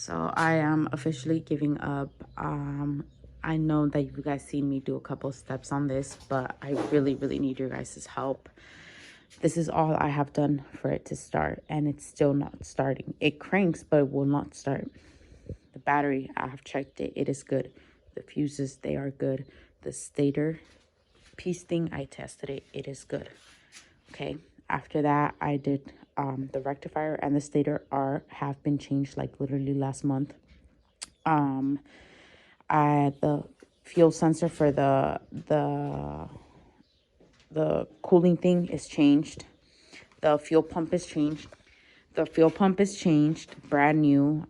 So I am officially giving up. I know that you guys seen me do a couple steps on this, but I really need your guys' help. This is all I have done for it to start, and it's still not starting. It cranks, but it will not start. The battery, I have checked it. It is good. The fuses, they are good. The stator piece thing, I tested it. It is good. Okay. After that, I did the rectifier and the stator have been changed like literally last month. The fuel sensor for the cooling thing is changed. The fuel pump is changed. Brand new.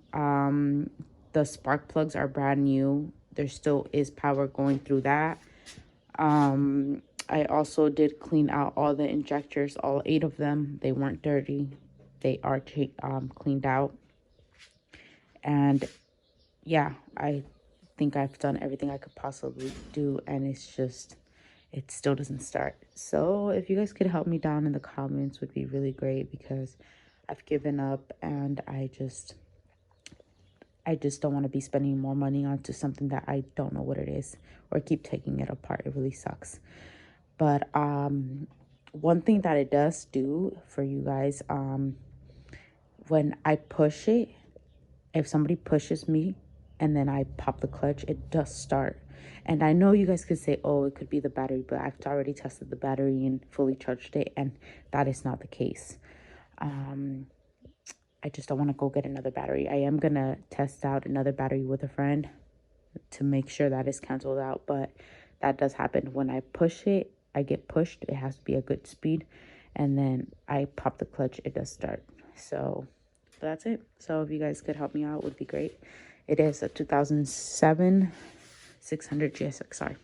The spark plugs are brand new. There still is power going through that. I also did clean out all the injectors, all 8 of them. They weren't dirty. They are cleaned out. And yeah, I think I've done everything I could possibly do, and it still doesn't start. So if you guys could help me down in the comments would be really great, because I've given up, and I just don't want to be spending more money onto something that I don't know what it is, or keep taking it apart. It really sucks. But one thing that it does do for you guys, when I push it, if somebody pushes me and then I pop the clutch, it does start. And I know you guys could say, oh, it could be the battery, but I've already tested the battery and fully charged it, and that is not the case. I just don't want to go get another battery. I am going to test out another battery with a friend to make sure that is canceled out, but that does happen. When I push it, I get pushed. It has to be a good speed, and then I pop the clutch, it does start. So that's it. So if you guys could help me out, would be great. It is a 2007 600 Gsxr.